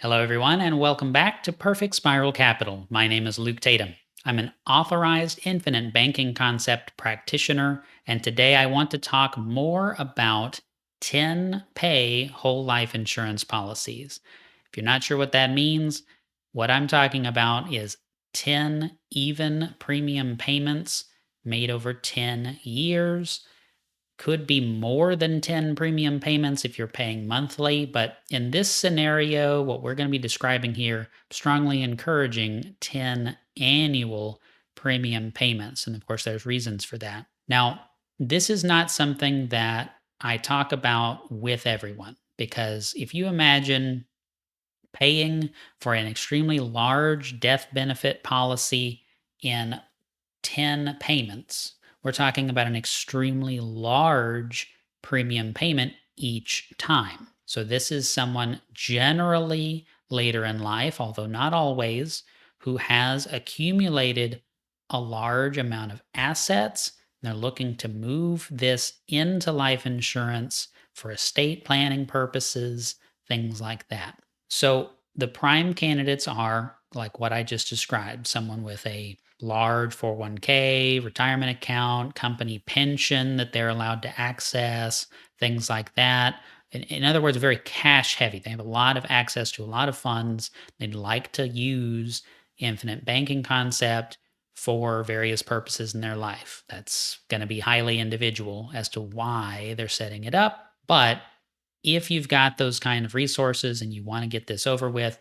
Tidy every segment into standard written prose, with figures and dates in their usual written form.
Hello, everyone, and welcome back to Perfect Spiral Capital. My name is Luke Tatum. I'm an authorized infinite banking concept practitioner, and today I want to talk more about 10 pay whole life insurance policies. If you're not sure what that means, what I'm talking about is 10 even premium payments made over 10 years. Could be more than 10 premium payments if you're paying monthly, but in this scenario, what we're going to be describing here, strongly encouraging 10 annual premium payments. And of course, there's reasons for that. Now, this is not something that I talk about with everyone, because if you imagine paying for an extremely large death benefit policy in 10 payments, we're talking about an extremely large premium payment each time. So, this is someone generally later in life, although not always, who has accumulated a large amount of assets. They're looking to move this into life insurance for estate planning purposes, things like that. So, the prime candidates are like what I just described, someone with a large 401k, retirement account, company pension that they're allowed to access, things like that. In other words, very cash heavy. They have a lot of access to a lot of funds. They'd like to use infinite banking concept for various purposes in their life. That's going to be highly individual as to why they're setting it up. But if you've got those kind of resources and you want to get this over with,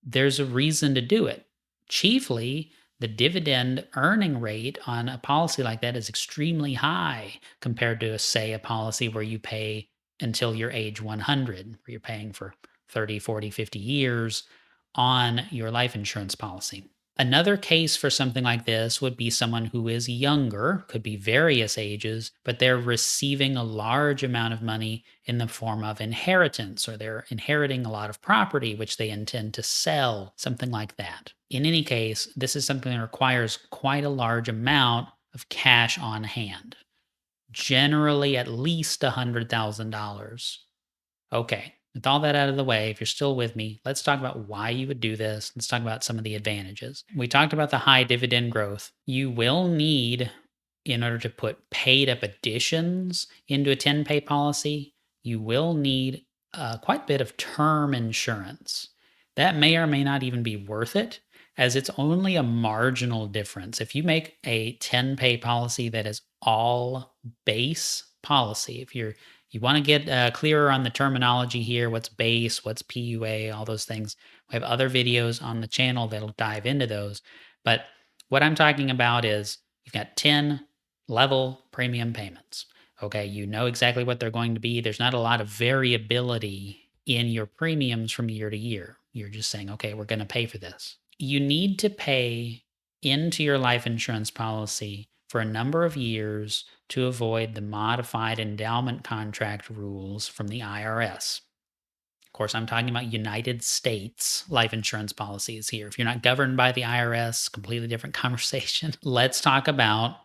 there's a reason to do it. Chiefly, the dividend earning rate on a policy like that is extremely high compared to, say, a policy where you pay until you're age 100, where you're paying for 30, 40, 50 years on your life insurance policy. Another case for something like this would be someone who is younger, could be various ages, but they're receiving a large amount of money in the form of inheritance, or they're inheriting a lot of property which they intend to sell, something like that. In any case, this is something that requires quite a large amount of cash on hand, generally at least $100,000. Okay, with all that out of the way, if you're still with me, let's talk about why you would do this. Let's talk about some of the advantages. We talked about the high dividend growth. You will need, in order to put paid up additions into a 10 pay policy, you will need quite a bit of term insurance. That may or may not even be worth it, as it's only a marginal difference. If you make a 10 pay policy that is all base policy, if you want to get clearer on the terminology here, what's base, what's PUA, all those things. We have other videos on the channel that'll dive into those. But what I'm talking about is you've got 10 level premium payments. Okay, you know exactly what they're going to be. There's not a lot of variability in your premiums from year to year. You're just saying, okay, we're going to pay for this. You need to pay into your life insurance policy for a number of years to avoid the modified endowment contract rules from the IRS. Of course, I'm talking about United States life insurance policies here. If you're not governed by the IRS, completely different conversation. Let's talk about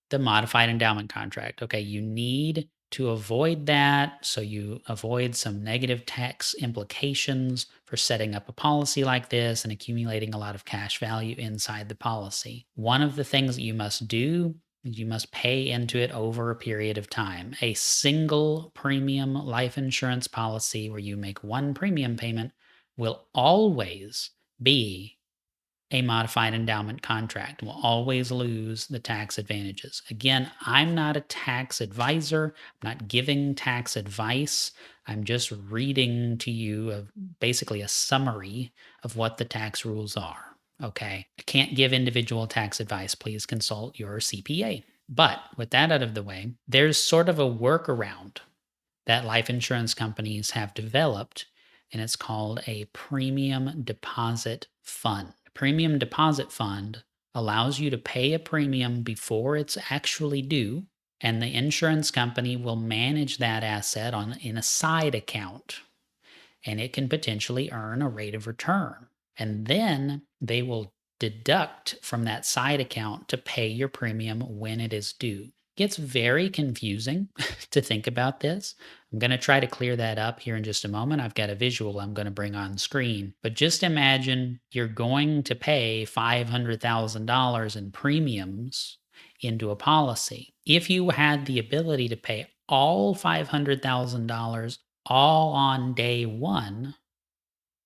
the modified endowment contract. Okay, you need to avoid that so you avoid some negative tax implications for setting up a policy like this and accumulating a lot of cash value inside the policy. One of the things that you must do is you must pay into it over a period of time. A single premium life insurance policy where you make one premium payment will always be a modified endowment contract, will always lose the tax advantages. Again, I'm not a tax advisor. I'm not giving tax advice. I'm just reading to you basically a summary of what the tax rules are. Okay. I can't give individual tax advice. Please consult your CPA. But with that out of the way, there's sort of a workaround that life insurance companies have developed, and it's called a premium deposit fund. Premium deposit fund allows you to pay a premium before it's actually due, and the insurance company will manage that asset in a side account, and it can potentially earn a rate of return. And then they will deduct from that side account to pay your premium when it is due. gets very confusing to think about this. I'm going to try to clear that up here in just a moment. I've got a visual I'm going to bring on screen. But just imagine you're going to pay $500,000 in premiums into a policy. If you had the ability to pay all $500,000 all on day one,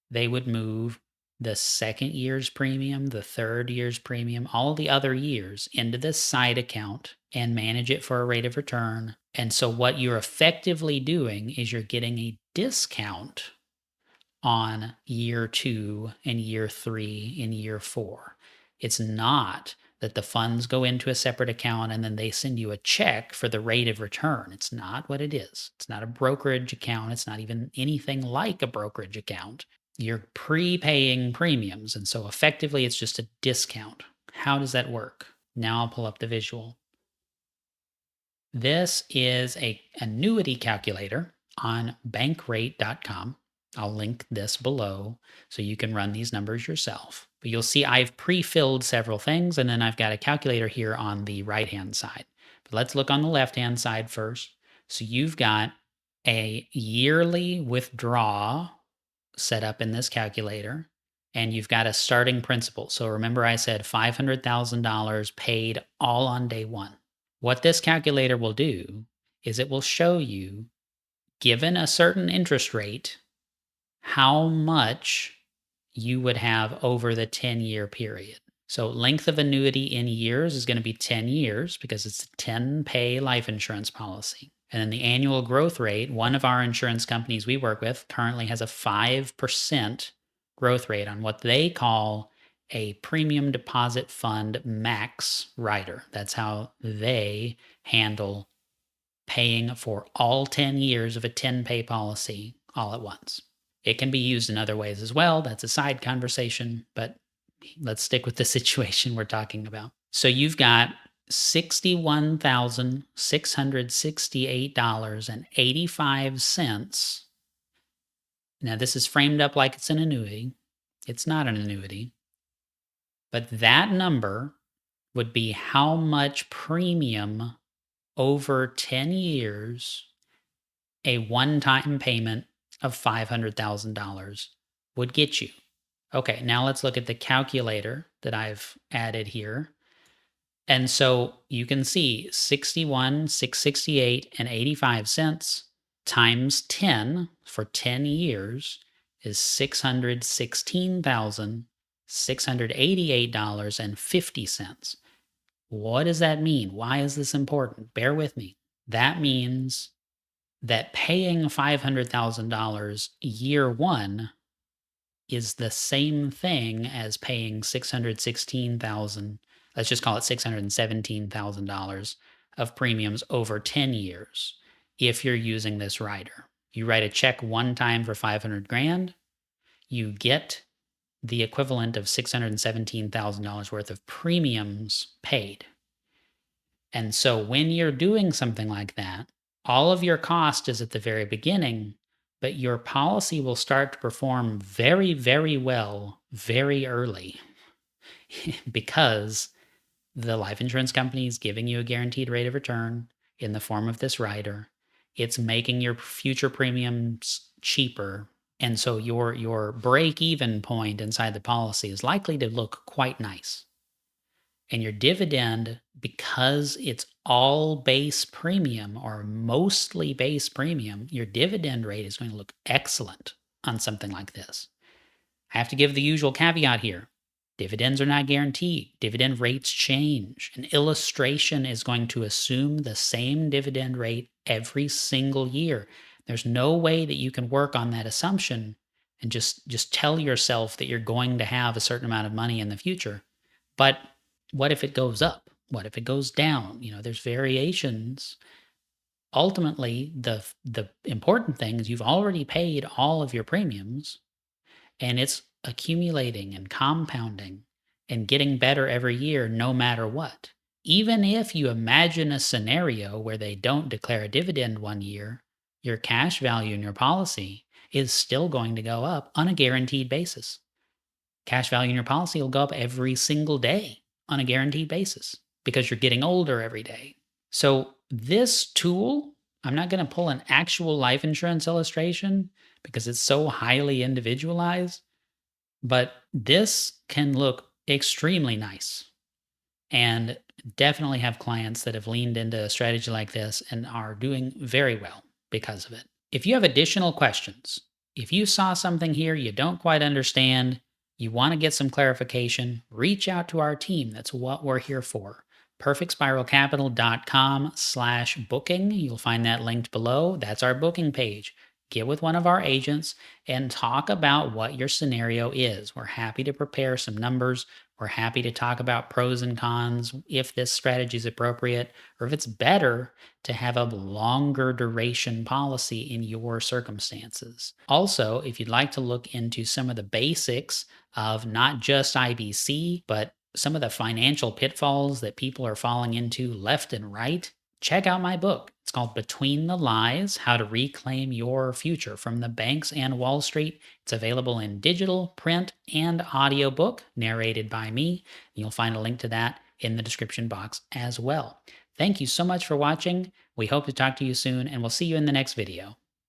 they would move the second year's premium, the third year's premium, all the other years into this side account and manage it for a rate of return. And so, what you're effectively doing is you're getting a discount on year 2 and year 3 and year 4. It's not that the funds go into a separate account and then they send you a check for the rate of return. It's not what it is. It's not a brokerage account. It's not even anything like a brokerage account. You're prepaying premiums. And so effectively, it's just a discount. How does that work? Now I'll pull up the visual. This is a annuity calculator on bankrate.com. I'll link this below so you can run these numbers yourself. But you'll see I've pre-filled several things, and then I've got a calculator here on the right-hand side. But let's look on the left-hand side first. So you've got a yearly withdrawal set up in this calculator, and you've got a starting principal. So remember I said $500,000 paid all on day one. What this calculator will do is it will show you, given a certain interest rate, how much you would have over the 10-year period. So length of annuity in years is going to be 10 years because it's a 10-pay life insurance policy. And then the annual growth rate, one of our insurance companies we work with currently has a 5% growth rate on what they call a premium deposit fund max rider. That's how they handle paying for all 10 years of a 10-pay policy all at once. It can be used in other ways as well. That's a side conversation, but let's stick with the situation we're talking about. So you've got $61,668.85. Now, this is framed up like it's an annuity. It's not an annuity. But that number would be how much premium over 10 years a one-time payment of $500,000 would get you. Okay, now let's look at the calculator that I've added here. And so you can see 61,668 and 85 cents times 10 for 10 years is $616,688.50. What does that mean? Why is this important? Bear with me. That means that paying $500,000 year one is the same thing as paying $616,000, let's just call it $617,000 of premiums over 10 years if you're using this rider. You write a check one time for $500,000, you get the equivalent of $617,000 worth of premiums paid. And so when you're doing something like that, all of your cost is at the very beginning, but your policy will start to perform very, very well very early because the life insurance company is giving you a guaranteed rate of return in the form of this rider. It's making your future premiums cheaper. And so your break-even point inside the policy is likely to look quite nice. And your dividend, because it's all base premium or mostly base premium, your dividend rate is going to look excellent on something like this. I have to give the usual caveat here. Dividends are not guaranteed. Dividend rates change. An illustration is going to assume the same dividend rate every single year. There's no way that you can work on that assumption and just tell yourself that you're going to have a certain amount of money in the future. But what if it goes up? What if it goes down? There's variations. Ultimately, the important thing is you've already paid all of your premiums, and it's accumulating and compounding and getting better every year no matter what. Even if you imagine a scenario where they don't declare a dividend one year, your cash value in your policy is still going to go up on a guaranteed basis. Cash value in your policy will go up every single day on a guaranteed basis because you're getting older every day. So, this tool, I'm not going to pull an actual life insurance illustration because it's so highly individualized, but this can look extremely nice and definitely have clients that have leaned into a strategy like this and are doing very well because of it. If you have additional questions, if you saw something here you don't quite understand, you want to get some clarification, reach out to our team. That's what we're here for. perfectspiralcapital.com/booking. You'll find that linked below. That's our booking page. Get with one of our agents and talk about what your scenario is. We're happy to prepare some numbers. We're happy to talk about pros and cons, if this strategy is appropriate, or if it's better to have a longer duration policy in your circumstances. Also, if you'd like to look into some of the basics of not just IBC, but some of the financial pitfalls that people are falling into left and right, check out my book. It's called Between the Lies: How to Reclaim Your Future from the Banks and Wall Street. It's available in digital, print, and audiobook, narrated by me. You'll find a link to that in the description box as well. Thank you so much for watching. We hope to talk to you soon, and we'll see you in the next video.